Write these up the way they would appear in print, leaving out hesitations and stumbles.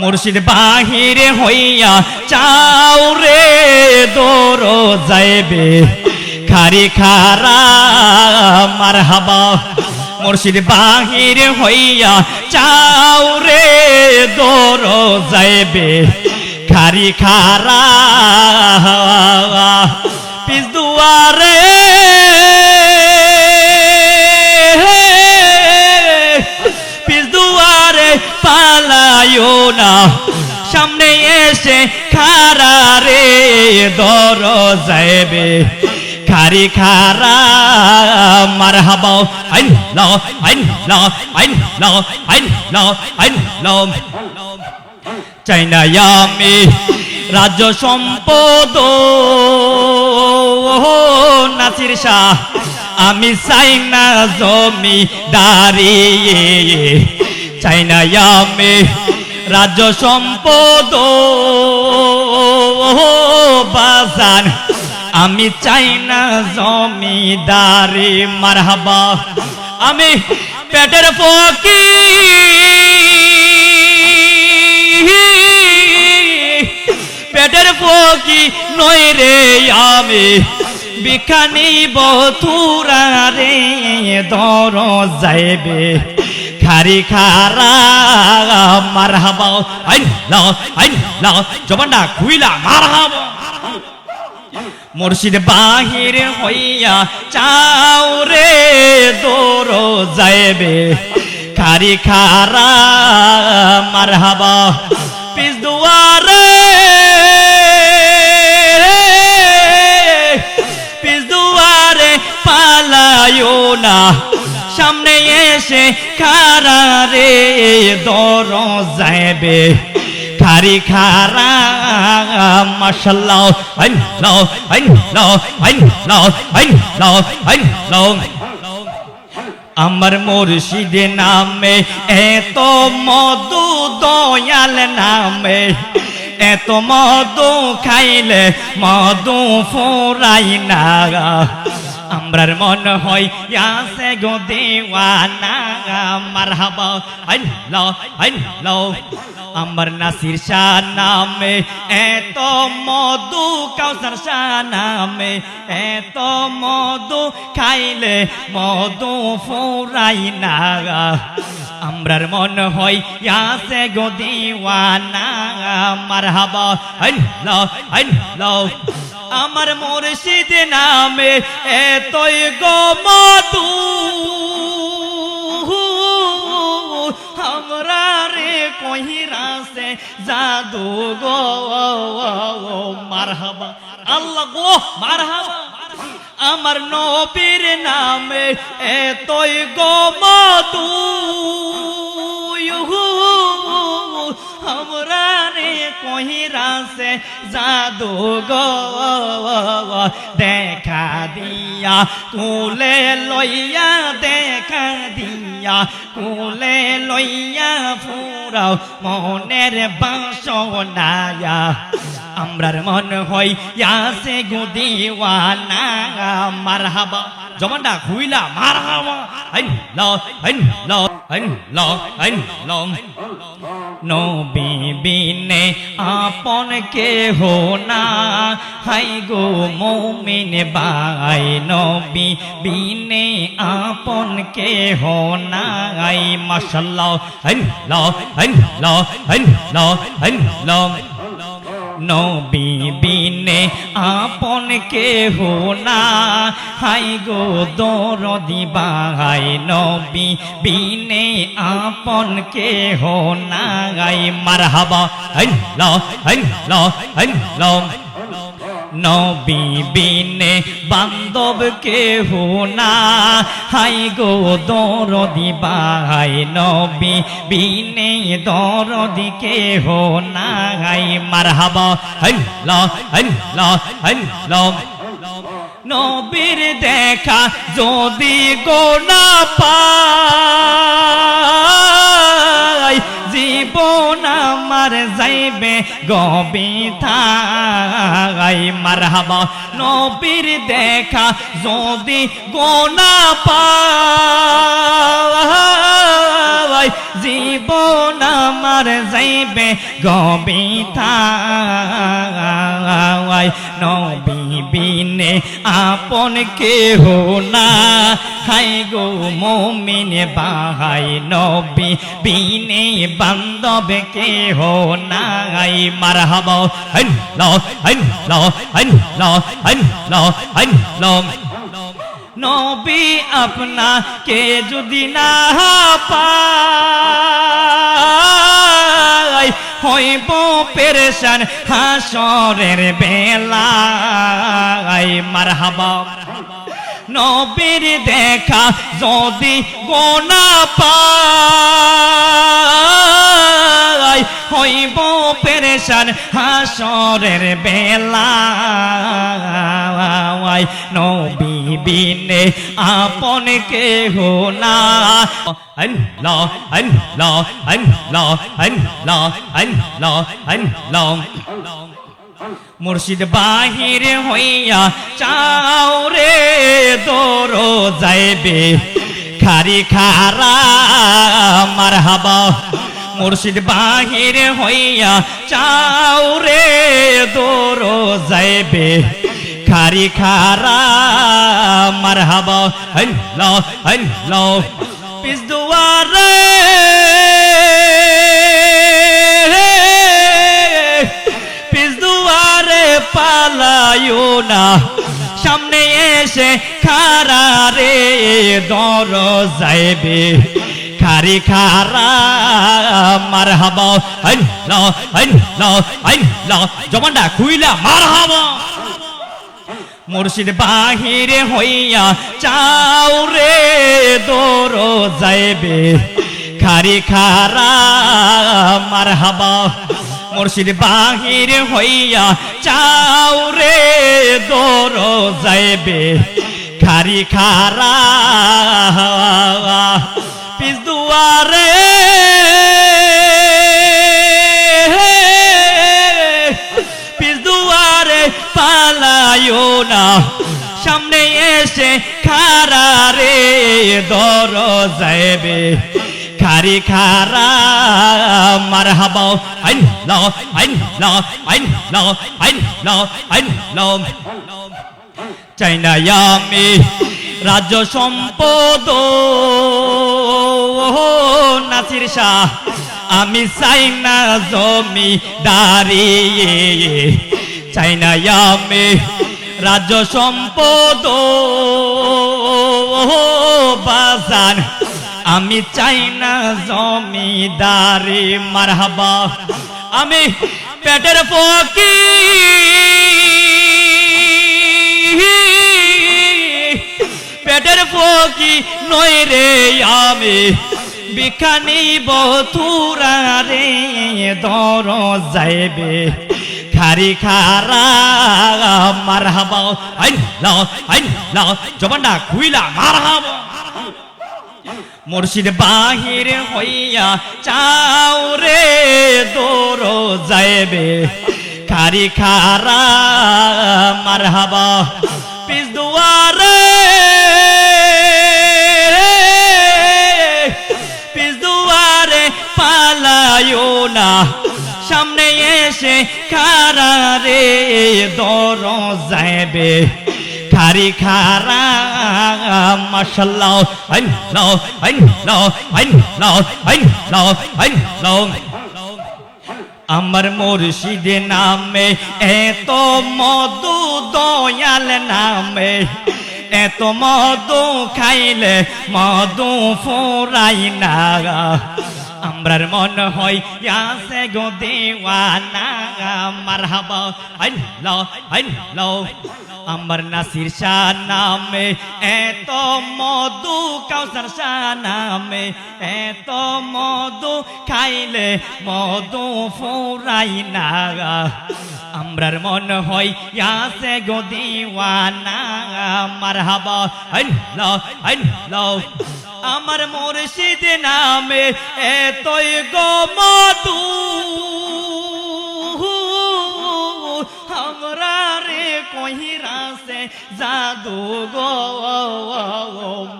মুর্শিদ বাহিরে হইয়া চাও রে দোরো যাইবে খারি খারা মারহাবা। মুর্শিদ বাহিরে হইয়া চাও রে দোরো যাইবে খারি খারা পিছ দুয়ারে পালায়ো না সামনে এসে খারা রে দর যাইবে খারি খারা মারহাবা। আল্লাহ আল্লাহ আল্লাহ আল্লাহ আল্লাহ চাই না আমি রাজ্য সম্পদ নাসির শাহ, আমি চাই না জমিদারি, চাই না আমি রাজ্য সম্পদ বাজান, আমি চাই না জমিদারি মারহাবা। আমি পেটের ফকি নই রে, আমি বিখানি বথুরা রে দর যাইবে খারি খারা মারহাবা। আল্লাহ আল্লাহ জবানটা খুইলা মারহাবা। মুর্শিদ বাহির হইয়া চাও রে দর যাইবে খারি খারা মারহাবা। পিছ দুয়ারে পালায়ো না সামনে এসে খারা রে দর যাইবে খারি খারা মাশাআল্লাহ। আল্লাহ আল্লাহ আল্লাহ আল্লাহ আল্লাহ আমার মুর্শিদ নামে এত মধু, দয়াল নামে এত মধু, খাইলে মধু ফুরাই না। আমরার মন হয় ইয়াসে গো দেওয়ানা মারহাবা। আল্লাহ আল্লাহ আমার নাসির শাহ নামে এত মধু, কাউসার শাহ নামে এত মধু, খাইলে মধু ফুরাই না। আমরার মন হয় ইয়াসে গো দেওয়ানা মারহাবা। আল্লাহ আল্লাহ আমার মুর্শিদ নামে এতই গো মধু, আমরা রে কহিরা সে জাদু গো মারহাবা। আল্লাহ গো মারহাবা। আমার নবীর নামে এতই গো মধু, আমরা রে কহিরা সে জাদু গো দেখা দিয়া কুলে লইয়া, দেখা দিয়া কুলে লইয়া ফুরাও মনের বাসনায়া। আমরার মন হয় ইয়াসে গো দিওয়ানা মারহাবা। জবানটা খুইলা মারহাবা। আল্লাহ আল্লাহ আল্লাহ আল্লাহ নবী বিনে আপন কেহ না, হাই গো মুমিন ভাই নবী বিনে আপন কেহ নাই। মাশাআল্লাহ আল্লাহ আল্লাহ আল্লাহ আল্লাহ নবী বিনে আপন কেহ না, হাই গো দরদি ভাই নবী বিনে আপন কেহ নাই মারহাবা। আল্লাহ আল্লাহ আল্লাহ নবী বিনে বান্ধব কেহ না, হাই গো দরদি ভাই নবী বিনে দরদি কেহ নাই মারহাবা। আল্লাহ আল্লাহ আল্লাহ নবীর দেখা যদি গো না পাই, জীবন আমার যাইবে গবিথাই মারহাবা। নবীর দেখা যদি গো না পাই, জীবন আমার যাইবে গবিতায় নবী বিনে আপন কেহ না হাই গো মুমিন ভাই নবী বিনে বান্ধব কেহ নাই মারহাবা আল্লাহ আল্লাহ আল্লাহ আল্লাহ আল্লাহ নবী আপনাকে যদি না পাই হইব পেরেশান হাসরের বেলায় মারহাবা নবীর দেখা যদি গোনা পাই হইব পেরেশান হাসরের বেলায় নবী বিনে আপন কেহ না আল্লাহ আল্লাহ আল্লাহ আল্লাহ আল্লাহ আল্লাহ মুর্শিদ বাহির হইয়া চাও রে দৌড় যাইবে খারি খারা মারহাবা মুর্শিদ বাহির হইয়া চাও রে দৌড় যাইবে খারি খারা মারহাবা আল্লাহ আল্লাহ পিস দুয়ারে পালায়ো না সামনে এসে খারা রে দর যাইবে খারি খারা মারহাবা আল্লাহ আল্লাহ আল্লাহ জবানটা খুইলা মারহাবা মুর্শিদ বাহিরে হইয়া চাও রে দর যাইবে খারি খারা মারহাবা মুর্শিদ বাহির হইয়া চাও রে দৌড় যাইবে খারি খারা পিস দুয়ারে পিস দুয়ারে পালায়ো না সামনে এসে খারা রে দৌড় যাইবে খারি খারা মারহাবা আল্লাহ আল্লাহ আল্লাহ আল্লাহ আল্লাহ চাই না আমি রাজ্য সম্পদ নাসির শাহ আমি চাই না জমি দাঁড়িয়ে চাই না আমি রাজ্য সম্পদ বাজান আমি চাই না জমিদারি মারহাবা আমি পেটের ফকি নই রে আমি ভিক্ষা নিব তুরা রে দর যাইবে খারি খারা মারহাবা আল্লাহ আল্লাহ জবানটা খুইলা মারহাবা মুর্শিদ বাহির হইয়া চাও রে দৌড় যাইবে খারি খারা মারহাবা পিস দুয়ারে পিস দুয়ারে পালায়ো না সামনে এসে খারা রে দৌড় যাইবে খারি খারা মাশাআল্লাহ আল্লাহ আল্লাহ আল্লাহ আল্লাহ আল্লাহ আমার মুর্শিদ নামে এত মধু দয়াল নামে এত মধু খাইলে মধু ফুরাই না আমরার মন হয় ইয়াসে গো দেওয়ানা মারহাবা আল্লাহ আল্লাহ আমার নাসির শাহ নামে এত মধু কাউসার শাহ নামে এত মধু খাইলে মধু ফুরাই না আমরার মন হয় ইয়াসে গো দেওয়ানা মারহাবা আল্লাহ আল্লাহ আমার মুর্শিদ নামে এতই গো মধু हमरा रे कोहिरा से जादू गो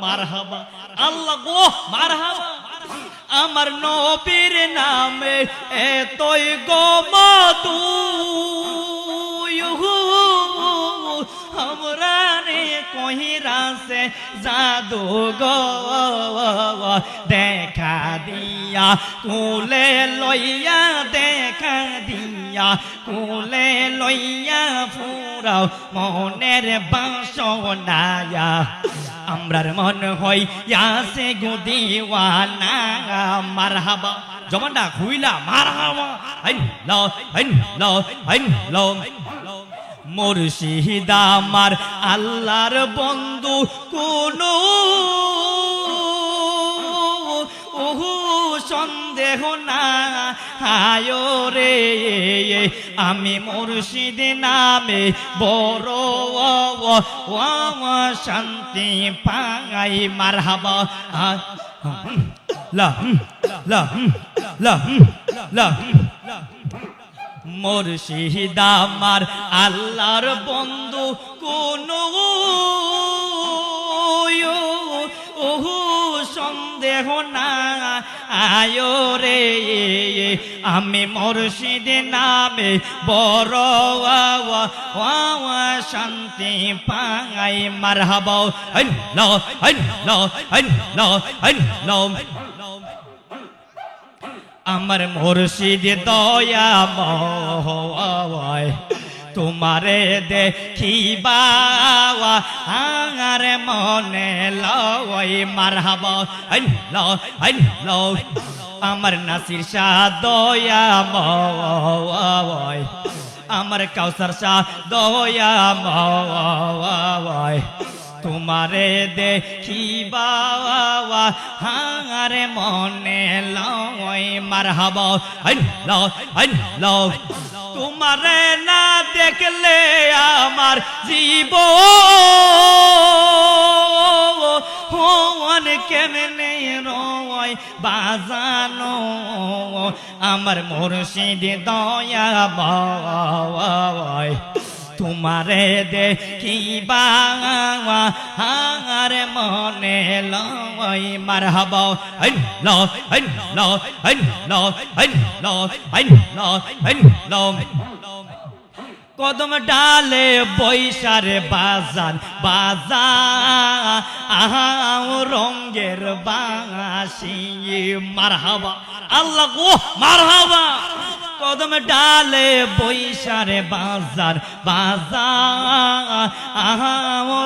मारहाबा अल्लाह गो मारहाबा আমার নবীর নামে এতই গো মধু हमरा रे कोहिरा से जादू गो देखा दिया कुले लोइया देखा दिया कुले लोइया ফুরাও মনের বাসনায়া আমরার মন হইয়াছে গো দিওয়ানা মারহাবা জবানটা খুইলা মারহাবা আল্লাহ মুর্শিদ আমার আল্লাহর বন্ধু কোনো সন্দেহ না আয় রে আমি মুর্শিদ নামে বড় শান্তি পাই মারহাবা লা লা লা লা মুর্শিদ আমার আল্লাহর বন্ধু কোনো সন্দেহ না আয় রে আমি মুর্শিদ নামে বড় শান্তি পাই মারহাবা আমার মুর্শিদ দয়াময় তোমারে দেখিবা আর মনে লয় মারহাবা আমার নাসির শাহ দয়াময় আমার কাউসার শাহ দয়াময় তোমারে দেখিবা হারে মনে লয় মারহাবা তোমারে না দেখলে আমার জীবন কেমনে রয় বাজানো আমার মুর্শিদ দয়াময় তোমারে দেখিবা আর মনে লয় মারহাবা কদম ডালে বৈশারে বাজান বাজা রঙ্গের বাঁশি মারহাবা আল্লাহ গো মারহাবা কদম ডালে বৈশারে বাজার বাজা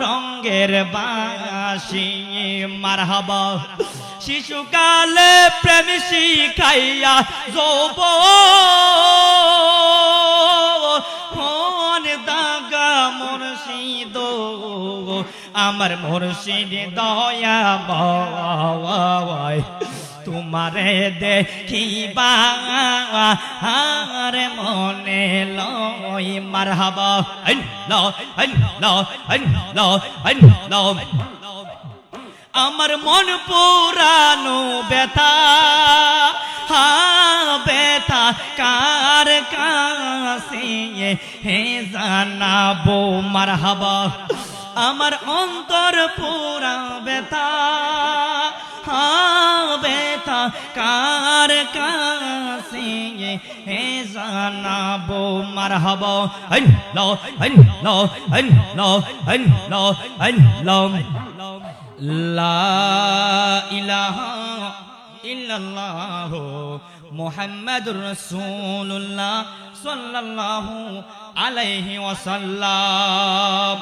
রঙ্গের বাঁশি মারহাবা শিশুকালে প্রেম শিখাইয়া যৌবন দাগা মুর্শিদ আমার মুর্শিদ দয়াময় তোমারে দেখিবা আর মনে লয় মারহাবা আমার মন পুরানো ব্যথা ব্যথা কার কাছে হে জানাবো মারহাবা আমার অন্তর পুরা ব্যথা ব্যথা কার কাছে হে জানাবো মারহাবা লা ইলাহা ইল্লাল্লাহ মুহাম্মাদুর রাসূলুল্লাহ সাল্লাল্লাহু আলাইহি ওয়াসাল্লাম।